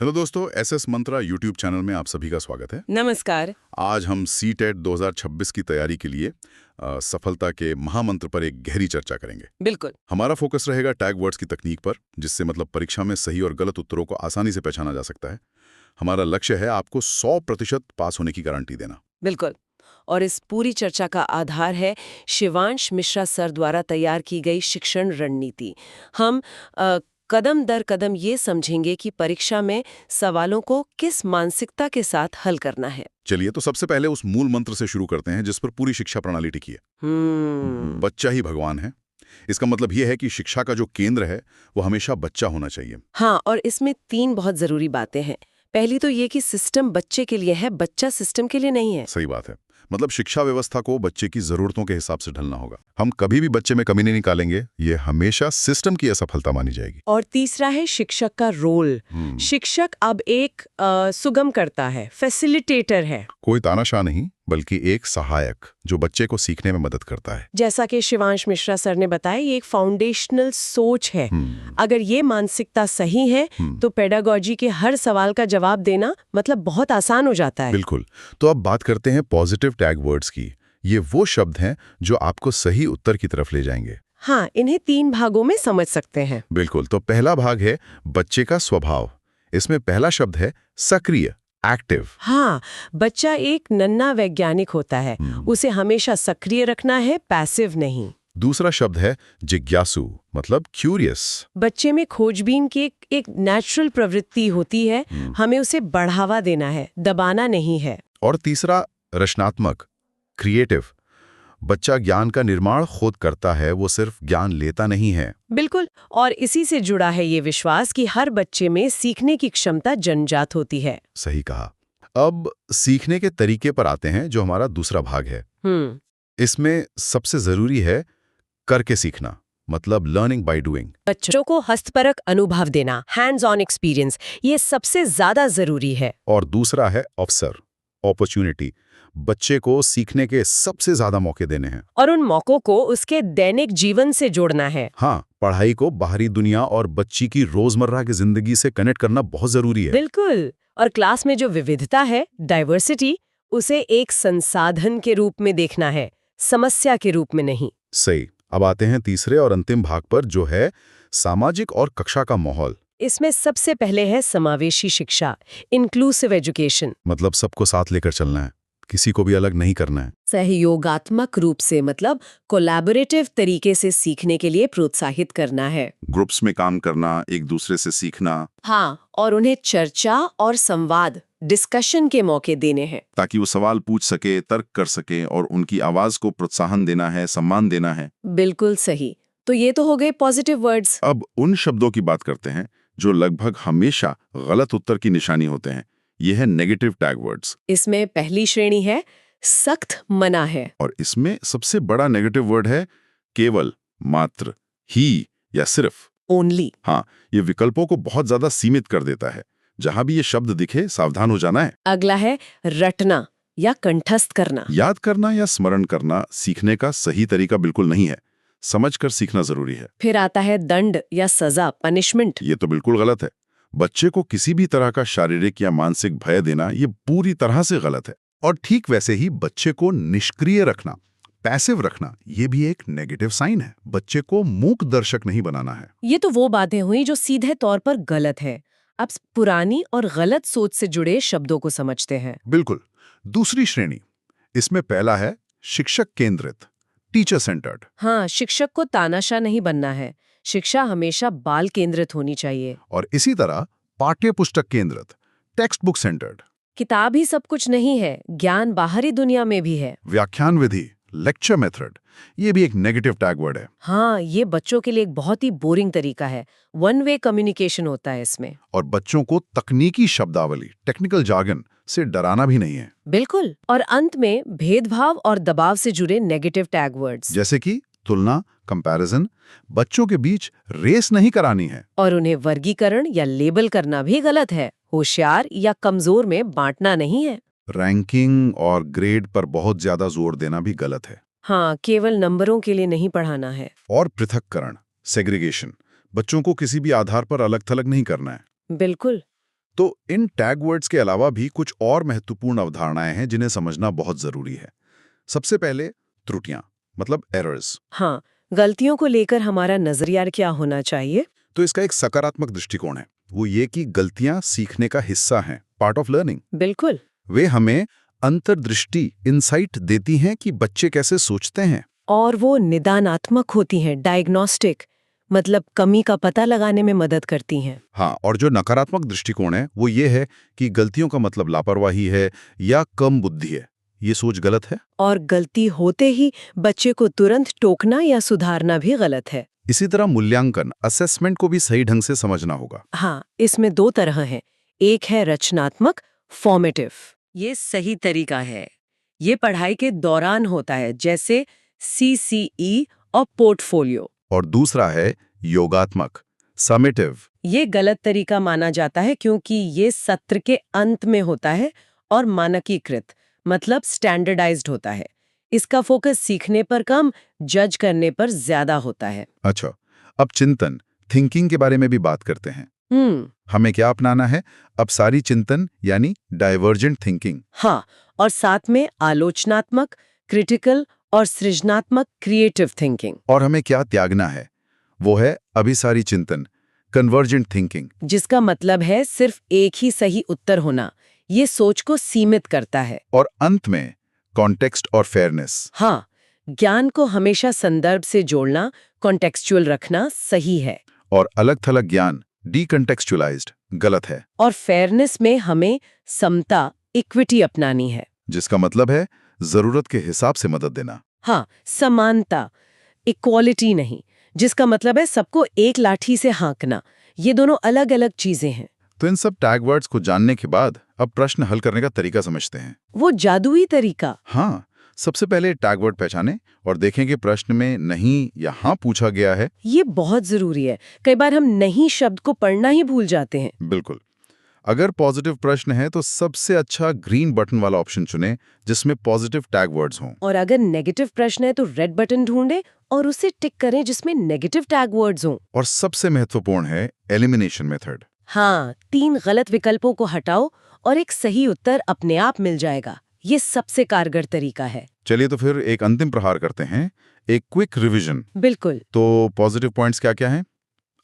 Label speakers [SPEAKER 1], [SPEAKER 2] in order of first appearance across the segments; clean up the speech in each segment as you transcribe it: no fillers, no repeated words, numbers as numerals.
[SPEAKER 1] Hello दोस्तों, SS मंत्रा YouTube channel में आप सभी का स्वागत है।
[SPEAKER 2] नमस्कार।
[SPEAKER 1] आज हम सीटेट 2026 की तैयारी के लिए सफलता के महामंत्र पर एक गहरी चर्चा करेंगे।
[SPEAKER 2] बिल्कुल।
[SPEAKER 1] हमारा फोकस रहेगा टैग वर्ड्स की तकनीक पर, जिससे मतलब परीक्षा में सही और गलत उत्तरों को आसानी से पहचाना जा सकता है। हमारा लक्ष्य है आपको 100% पास होने की गारंटी देना।
[SPEAKER 2] बिल्कुल। और इस पूरी चर्चा का आधार है शिवांश मिश्रा सर द्वारा तैयार की गई शिक्षण रणनीति। हम कदम दर कदम ये समझेंगे कि परीक्षा में सवालों को किस मानसिकता के साथ हल करना है।
[SPEAKER 1] चलिए, तो सबसे पहले उस मूल मंत्र से शुरू करते हैं जिस पर पूरी शिक्षा प्रणाली टिकी है। बच्चा ही भगवान है। इसका मतलब यह है कि शिक्षा का जो केंद्र है वो हमेशा बच्चा होना चाहिए।
[SPEAKER 2] हाँ, और इसमें 3 बहुत जरूरी बातें हैं। पहली तो ये कि सिस्टम बच्चे के लिए है, बच्चा सिस्टम के लिए नहीं है।
[SPEAKER 1] सही बात है। मतलब शिक्षा व्यवस्था को बच्चे की जरूरतों के हिसाब से ढलना होगा। हम कभी भी बच्चे में कमी नहीं निकालेंगे, ये हमेशा सिस्टम की असफलता मानी जाएगी।
[SPEAKER 2] और तीसरा है शिक्षक का रोल। शिक्षक अब एक सुगम करता है, फैसिलिटेटर है।
[SPEAKER 1] कोई तानाशाह नहीं, बल्कि एक सहायक जो बच्चे को सीखने में मदद करता है।
[SPEAKER 2] जैसा कि शिवांश मिश्रा सर ने बताया, ये एक फाउंडेशनल सोच है। अगर ये मानसिकता सही है तो पेडागोजी के हर सवाल का जवाब देना मतलब बहुत आसान हो जाता है।
[SPEAKER 1] बिल्कुल। तो अब बात करते हैं पॉजिटिव टैग वर्ड्स की। ये वो शब्द हैं जो आपको सही उत्तर की तरफ ले जाएंगे।
[SPEAKER 2] हाँ, इन्हें 3 भागों में समझ सकते हैं।
[SPEAKER 1] बिल्कुल। तो पहला भाग है बच्चे का स्वभाव। इसमें पहला शब्द है सक्रिय, एक्टिव।
[SPEAKER 2] हाँ, बच्चा एक नन्हा वैज्ञानिक होता है। उसे हमेशा सक्रिय रखना है, पैसिव नहीं।
[SPEAKER 1] दूसरा शब्द है जिज्ञासु, मतलब क्यूरियस।
[SPEAKER 2] बच्चे में खोजबीन की एक नेचुरल प्रवृत्ति होती है। हमें उसे बढ़ावा देना है, दबाना नहीं है।
[SPEAKER 1] और तीसरा रचनात्मक, क्रिएटिव। बच्चा ज्ञान का निर्माण खुद करता है, वो सिर्फ ज्ञान लेता नहीं है।
[SPEAKER 2] बिल्कुल। और इसी से जुड़ा है ये विश्वास कि हर बच्चे में सीखने की क्षमता जन्मजात होती है।
[SPEAKER 1] सही कहा। अब सीखने के तरीके पर आते हैं, जो हमारा दूसरा भाग है। इसमें सबसे जरूरी है करके सीखना, मतलब लर्निंग बाय डूइंग।
[SPEAKER 2] बच्चों को हस्तपरक अनुभव देना, हैंड्स ऑन एक्सपीरियंस, ये सबसे ज्यादा जरूरी है।
[SPEAKER 1] और दूसरा है अवसर, अपॉर्चुनिटी। बच्चे को सीखने के सबसे ज्यादा मौके देने हैं
[SPEAKER 2] और उन मौकों को उसके दैनिक जीवन से जोड़ना है।
[SPEAKER 1] हाँ, पढ़ाई को बाहरी दुनिया और बच्ची की रोजमर्रा की जिंदगी से कनेक्ट करना बहुत जरूरी है।
[SPEAKER 2] बिल्कुल। और क्लास में जो विविधता है, डाइवर्सिटी, उसे एक संसाधन के रूप में देखना है, समस्या के रूप में नहीं।
[SPEAKER 1] सही। अब आते हैं तीसरे और अंतिम भाग पर, जो है सामाजिक और कक्षा का माहौल।
[SPEAKER 2] इसमें सबसे पहले है समावेशी शिक्षा, इंक्लूसिव एजुकेशन।
[SPEAKER 1] मतलब सबको साथ लेकर चलना है, किसी को भी अलग नहीं करना है।
[SPEAKER 2] सहयोगात्मक रूप से, मतलब कोलैबोरेटिव तरीके से सीखने के लिए प्रोत्साहित करना है।
[SPEAKER 1] ग्रुप्स में काम करना, एक दूसरे से सीखना।
[SPEAKER 2] हाँ, और उन्हें चर्चा और संवाद, डिस्कशन के मौके देने हैं,
[SPEAKER 1] ताकि वो सवाल पूछ सके, तर्क कर सके, और उनकी आवाज को प्रोत्साहन देना है, सम्मान देना है।
[SPEAKER 2] बिल्कुल सही। तो ये तो हो गए पॉजिटिव वर्ड्स।
[SPEAKER 1] अब उन शब्दों की बात करते हैं जो लगभग हमेशा गलत उत्तर की निशानी होते हैं। ये है नेगेटिव टैग वर्ड्स।
[SPEAKER 2] इसमें पहली श्रेणी है सख्त मना है।
[SPEAKER 1] और इसमें सबसे बड़ा नेगेटिव वर्ड है केवल, मात्र, ही या सिर्फ,
[SPEAKER 2] ओनली।
[SPEAKER 1] हाँ, ये विकल्पों को बहुत ज्यादा सीमित कर देता है। जहां भी ये शब्द दिखे, सावधान हो जाना है।
[SPEAKER 2] अगला है रटना या कंठस्थ करना।
[SPEAKER 1] याद करना या स्मरण करना सीखने का सही तरीका बिल्कुल नहीं है। समझकर सीखना जरूरी है।
[SPEAKER 2] फिर आता है दंड या सजा, पनिशमेंट।
[SPEAKER 1] ये तो बिल्कुल गलत है। बच्चे को किसी भी तरह का शारीरिक या मानसिक भय देना, ये पूरी तरह से गलत है। और ठीक वैसे ही बच्चे को निष्क्रिय रखना, पैसिव रखना, ये भी एक नेगेटिव साइन है। बच्चे को मूक दर्शक नहीं बनाना है।
[SPEAKER 2] ये तो वो बातें हुई जो सीधे तौर पर गलत है। अब पुरानी और गलत सोच से जुड़े शब्दों को समझते हैं।
[SPEAKER 1] बिल्कुल। दूसरी श्रेणी, इसमें पहला है शिक्षक केंद्रित, टीचर सेंटर्ड।
[SPEAKER 2] हाँ, शिक्षक को तानाशाह नहीं बनना है। शिक्षा हमेशा बाल केंद्रित होनी चाहिए।
[SPEAKER 1] और इसी तरह पाठ्य पुस्तक केंद्रित, टेक्स्ट बुक सेंटर्ड।
[SPEAKER 2] किताब ही सब कुछ नहीं है, ज्ञान बाहरी दुनिया में भी है।
[SPEAKER 1] व्याख्यान विधि, लेक्चर मेथड, ये भी एक नेगेटिव टैग वर्ड है।
[SPEAKER 2] हाँ, ये बच्चों के लिए एक बहुत ही बोरिंग तरीका है। वन वे कम्युनिकेशन होता है इसमें।
[SPEAKER 1] और बच्चों को तकनीकी शब्दावली, टेक्निकल जार्गन से डराना भी नहीं है।
[SPEAKER 2] बिल्कुल। और अंत में भेदभाव और दबाव से जुड़े नेगेटिव टैग वर्ड्स,
[SPEAKER 1] जैसे कि तुलना, कंपैरिजन। बच्चों के बीच रेस नहीं करानी है।
[SPEAKER 2] और उन्हें वर्गीकरण या लेबल करना भी गलत है। होशियार या कमजोर में बांटना नहीं है।
[SPEAKER 1] रैंकिंग और ग्रेड पर बहुत ज्यादा जोर देना भी गलत है।
[SPEAKER 2] हाँ, केवल नंबरों के लिए नहीं पढ़ाना है।
[SPEAKER 1] और पृथक्करण, सेग्रीगेशन, बच्चों को किसी भी आधार पर अलग थलग नहीं करना है।
[SPEAKER 2] बिल्कुल।
[SPEAKER 1] तो इन टैग वर्ड्स के अलावा भी कुछ और महत्वपूर्ण अवधारणाएं हैं जिन्हें समझना बहुत जरूरी है। सबसे पहले त्रुटियां, मतलब एरर्स।
[SPEAKER 2] हाँ, गलतियों को लेकर हमारा नजरिया क्या होना चाहिए?
[SPEAKER 1] तो इसका एक सकारात्मक दृष्टिकोण है, वो ये कि गलतियां सीखने का हिस्सा हैं, पार्ट ऑफ लर्निंग।
[SPEAKER 2] बिल्कुल।
[SPEAKER 1] वे हमें अंतर्दृष्टि, इंसाइट देती हैं कि बच्चे कैसे सोचते हैं।
[SPEAKER 2] और वो निदानात्मक होती हैं, डायग्नोस्टिक, मतलब कमी का पता लगाने में मदद करती हैं।
[SPEAKER 1] हाँ, और जो नकारात्मक दृष्टिकोण है वो ये है कि गलतियों का मतलब लापरवाही है या कम बुद्धि है। ये सोच गलत है।
[SPEAKER 2] और गलती होते ही बच्चे को तुरंत टोकना या सुधारना भी गलत है।
[SPEAKER 1] इसी तरह मूल्यांकन, असेसमेंट को भी सही ढंग से समझना होगा।
[SPEAKER 2] हाँ, इसमें दो तरह हैं। एक है रचनात्मक, फॉर्मेटिव। ये सही तरीका है। ये पढ़ाई के दौरान होता है, जैसे CCE और पोर्टफोलियो।
[SPEAKER 1] और दूसरा है योगात्मक, समेटिव।
[SPEAKER 2] ये गलत तरीका माना जाता है क्योंकि ये सत्र के अंत में होता है और मानकीकृत, मतलब स्टैंडर्डाइज्ड होता है। इसका फोकस सीखने पर कम, जज करने पर ज्यादा होता है।
[SPEAKER 1] अच्छा, अब चिंतन, थिंकिंग के बारे में भी बात करते हैं। हमें क्या अपनाना है? अब सारी चिंतन यानी डाइवर्जेंट थिंकिंग।
[SPEAKER 2] हाँ, और साथ में आलोचनात्मक, क्रिटिकल और सृजनात्मक, क्रिएटिव थिंकिंग।
[SPEAKER 1] और हमें क्या त्यागना है? वो है अभिसारी चिंतन, कन्वर्जेंट थिंकिंग।
[SPEAKER 2] जिसका मतलब है सिर्फ एक ही सही उत्तर होना। ये सोच को सीमित करता है।
[SPEAKER 1] और अंत में कॉन्टेक्स्ट और फेयरनेस।
[SPEAKER 2] हाँ, ज्ञान को हमेशा संदर्भ से जोड़ना, कॉन्टेक्सचुअल रखना सही है।
[SPEAKER 1] और अलग-थलग ज्ञान, डीकंटेक्चुअलाइज्ड, गलत है।
[SPEAKER 2] और फेयरनेस में हमें समता, इक्विटी अपनानी है।
[SPEAKER 1] जिसका मतलब है जरूरत के हिसाब से मदद देना।
[SPEAKER 2] हाँ, समानता, इक्वालिटी नहीं, जिसका मतलब है सबको एक लाठी से हाँकना। ये दोनों अलग अलग चीजें हैं।
[SPEAKER 1] तो इन सब टैग वर्ड्स को जानने के बाद अब प्रश्न हल करने का तरीका समझते हैं।
[SPEAKER 2] वो जादुई तरीका।
[SPEAKER 1] हाँ, सबसे पहले टैग वर्ड पहचाने और देखें कि प्रश्न में नहीं या हाँ पूछा गया है।
[SPEAKER 2] ये बहुत जरूरी है। कई बार हम नहीं शब्द को पढ़ना ही भूल जाते हैं।
[SPEAKER 1] बिल्कुल। अगर पॉजिटिव प्रश्न है तो सबसे अच्छा ग्रीन बटन वाला ऑप्शन चुनें जिसमें पॉजिटिव टैग वर्ड्स हों।
[SPEAKER 2] और अगर नेगेटिव प्रश्न है तो रेड बटन ढूंढें और उसे टिक करें जिसमें नेगेटिव टैग वर्ड्स हों।
[SPEAKER 1] और सबसे महत्वपूर्ण है एलिमिनेशन मेथड।
[SPEAKER 2] हाँ, 3 गलत विकल्पों को हटाओ और एक सही उत्तर अपने आप मिल जाएगा। ये सबसे कारगर तरीका है।
[SPEAKER 1] चलिए तो फिर एक अंतिम प्रहार करते हैं, एक क्विक रिवीजन।
[SPEAKER 2] बिल्कुल।
[SPEAKER 1] तो पॉजिटिव पॉइंट्स क्या-क्या हैं?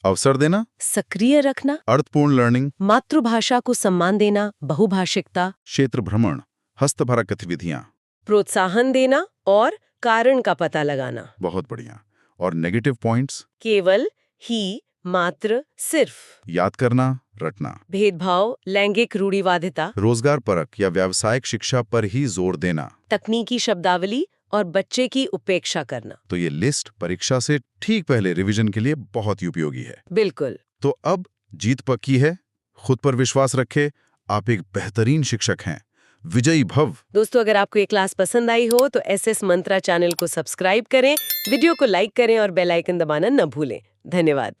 [SPEAKER 1] अवसर देना,
[SPEAKER 2] सक्रिय रखना,
[SPEAKER 1] अर्थपूर्ण लर्निंग,
[SPEAKER 2] मातृभाषा को सम्मान देना, बहुभाषिकता,
[SPEAKER 1] क्षेत्र भ्रमण, हस्तपरक गतिविधियां।
[SPEAKER 2] प्रोत्साहन देना और कारण का पता लगाना।
[SPEAKER 1] बहुत बढ़िया। और नेगेटिव पॉइंट्स?
[SPEAKER 2] केवल, ही, मात्र, सिर्फ।
[SPEAKER 1] याद करना, रटना।
[SPEAKER 2] भेदभाव, लैंगिक रूढ़िवादिता,
[SPEAKER 1] रोजगार परक या व्यावसायिक शिक्षा पर ही जोर देना।
[SPEAKER 2] तकनीकी शब्दावली और बच्चे की उपेक्षा करना।
[SPEAKER 1] तो ये लिस्ट परीक्षा से ठीक पहले रिवीजन के लिए बहुत ही उपयोगी है।
[SPEAKER 2] बिल्कुल।
[SPEAKER 1] तो अब जीत पक्की है, खुद पर विश्वास रखें, आप एक बेहतरीन शिक्षक हैं। विजयी भव।
[SPEAKER 2] दोस्तों, अगर आपको ये क्लास पसंद आई हो तो SS मंत्रा चैनल को सब्सक्राइब करें, वीडियो को लाइक करें और बेल आइकन दबाना न भूलें। धन्यवाद।